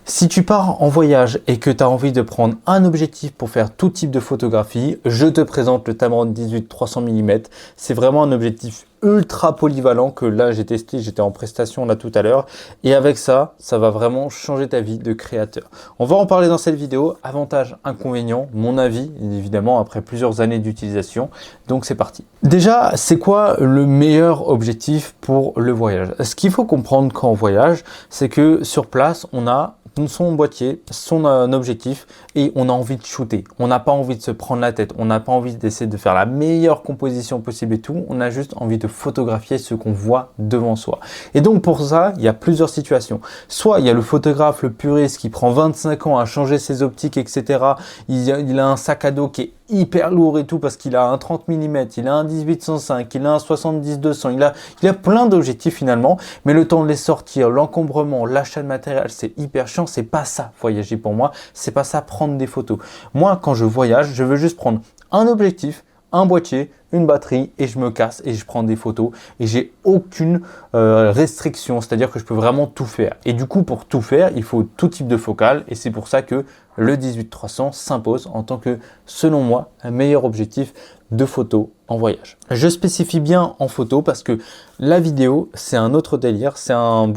Si tu pars en voyage et que tu as envie de prendre un objectif pour faire tout type de photographie, je te présente le Tamron 18-300 mm. C'est vraiment un objectif ultra polyvalent que là j'ai testé, j'étais en prestation là tout à l'heure. Et avec ça, ça va vraiment changer ta vie de créateur. On va en parler dans cette vidéo. Avantages, inconvénients, mon avis, évidemment, après plusieurs années d'utilisation. Donc c'est parti. Déjà, c'est quoi le meilleur objectif pour le voyage? Ce qu'il faut comprendre quand on voyage, c'est que sur place, on a son boîtier, son objectif et on a envie de shooter. On n'a pas envie de se prendre la tête. On n'a pas envie d'essayer de faire la meilleure composition possible et tout. On a juste envie de photographier ce qu'on voit devant soi. Et donc pour ça, il y a plusieurs situations. Soit il y a le photographe, le puriste qui prend 25 ans à changer ses optiques, etc. Il a un sac à dos qui est hyper lourd et tout parce qu'il a un 30 mm, il a un 18-105, il a un 70-200, il a plein d'objectifs finalement, mais le temps de les sortir, l'encombrement, l'achat de matériel, c'est hyper chiant. C'est pas ça voyager pour moi, c'est pas ça prendre des photos. Moi quand je voyage, je veux juste prendre un objectif, un boîtier, une batterie et je me casse et je prends des photos et j'ai aucune restriction, c'est-à-dire que je peux vraiment tout faire. Et du coup, pour tout faire, il faut tout type de focale et c'est pour ça que le 18-300 s'impose en tant que, selon moi, un meilleur objectif de photo en voyage. Je spécifie bien en photo parce que la vidéo, c'est un autre délire, c'est un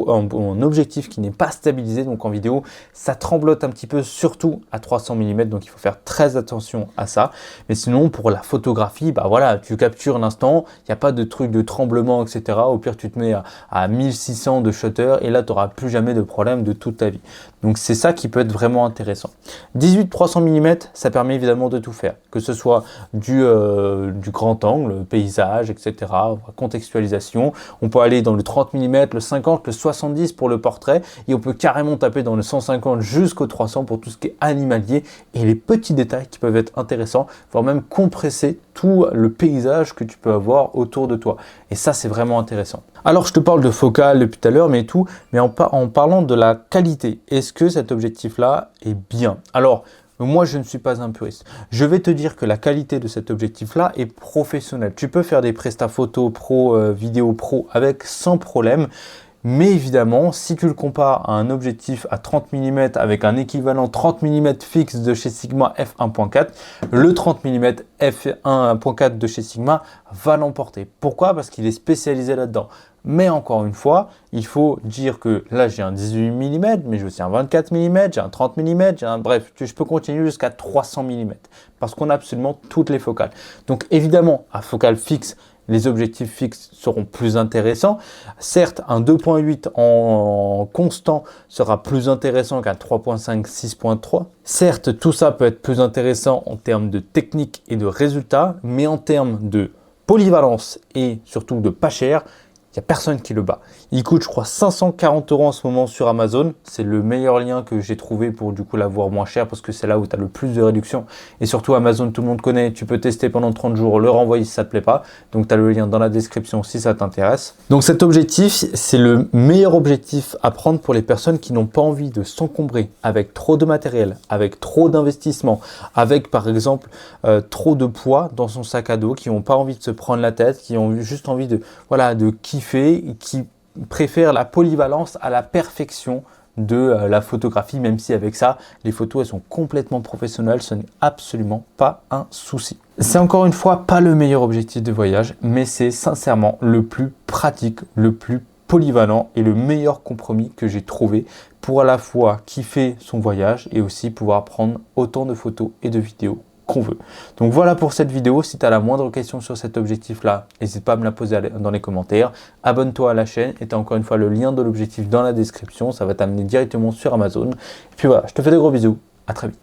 objectif qui n'est pas stabilisé, donc en vidéo, ça tremblote un petit peu, surtout à 300 mm, donc il faut faire très attention à ça. Mais sinon, pour la photographie, bah voilà, tu captures l'instant, il n'y a pas de truc de tremblement, etc. Au pire, tu te mets à 1600 de shutter et là, tu n'auras plus jamais de problème de toute ta vie. Donc c'est ça qui peut être vraiment intéressant. 18-300 mm, ça permet évidemment de tout faire, que ce soit du grand angle, paysage, etc., contextualisation. On peut aller dans le 30 mm, le 50, le 70 pour le portrait et on peut carrément taper dans le 150 jusqu'au 300 pour tout ce qui est animalier et les petits détails qui peuvent être intéressants, voire même compresser tout le paysage que tu peux avoir autour de toi. Et ça, c'est vraiment intéressant. Alors, je te parle de focale depuis tout à l'heure, mais en parlant de la qualité, est-ce que cet objectif-là est bien? Alors, moi, je ne suis pas un puriste. Je vais te dire que la qualité de cet objectif-là est professionnelle. Tu peux faire des prestats photo pro, vidéo pro avec sans problème. Mais évidemment, si tu le compares à un objectif à 30 mm avec un équivalent 30 mm fixe de chez Sigma f1.4, le 30 mm f1.4 de chez Sigma va l'emporter. Pourquoi? Parce qu'il est spécialisé là-dedans. Mais encore une fois, il faut dire que là, j'ai un 18 mm, mais j'ai aussi un 24 mm, j'ai un 30 mm, bref, je peux continuer jusqu'à 300 mm parce qu'on a absolument toutes les focales. Donc évidemment, à focale fixe, les objectifs fixes seront plus intéressants. Certes, un 2.8 en constant sera plus intéressant qu'un 3.5, 6.3. Certes, tout ça peut être plus intéressant en termes de technique et de résultats, mais en termes de polyvalence et surtout de pas cher, il n'y a personne qui le bat. Il coûte, je crois, 540 € en ce moment sur Amazon. C'est le meilleur lien que j'ai trouvé pour du coup l'avoir moins cher parce que c'est là où tu as le plus de réduction. Et surtout Amazon, tout le monde connaît. Tu peux tester pendant 30 jours, le renvoyer si ça ne te plaît pas. Donc tu as le lien dans la description si ça t'intéresse. Donc cet objectif, c'est le meilleur objectif à prendre pour les personnes qui n'ont pas envie de s'encombrer avec trop de matériel, avec trop d'investissement, avec par exemple trop de poids dans son sac à dos, qui n'ont pas envie de se prendre la tête, qui ont juste envie de, voilà, de kiffer, qui préfèrent la polyvalence à la perfection de la photographie, même si avec ça, les photos elles sont complètement professionnelles, ce n'est absolument pas un souci. C'est encore une fois pas le meilleur objectif de voyage, mais c'est sincèrement le plus pratique, le plus polyvalent et le meilleur compromis que j'ai trouvé pour à la fois kiffer son voyage et aussi pouvoir prendre autant de photos et de vidéos qu'on veut. Donc voilà pour cette vidéo. Si tu as la moindre question sur cet objectif-là, n'hésite pas à me la poser dans les commentaires. Abonne-toi à la chaîne et tu as encore une fois le lien de l'objectif dans la description. Ça va t'amener directement sur Amazon. Et puis voilà, je te fais de gros bisous. À très vite.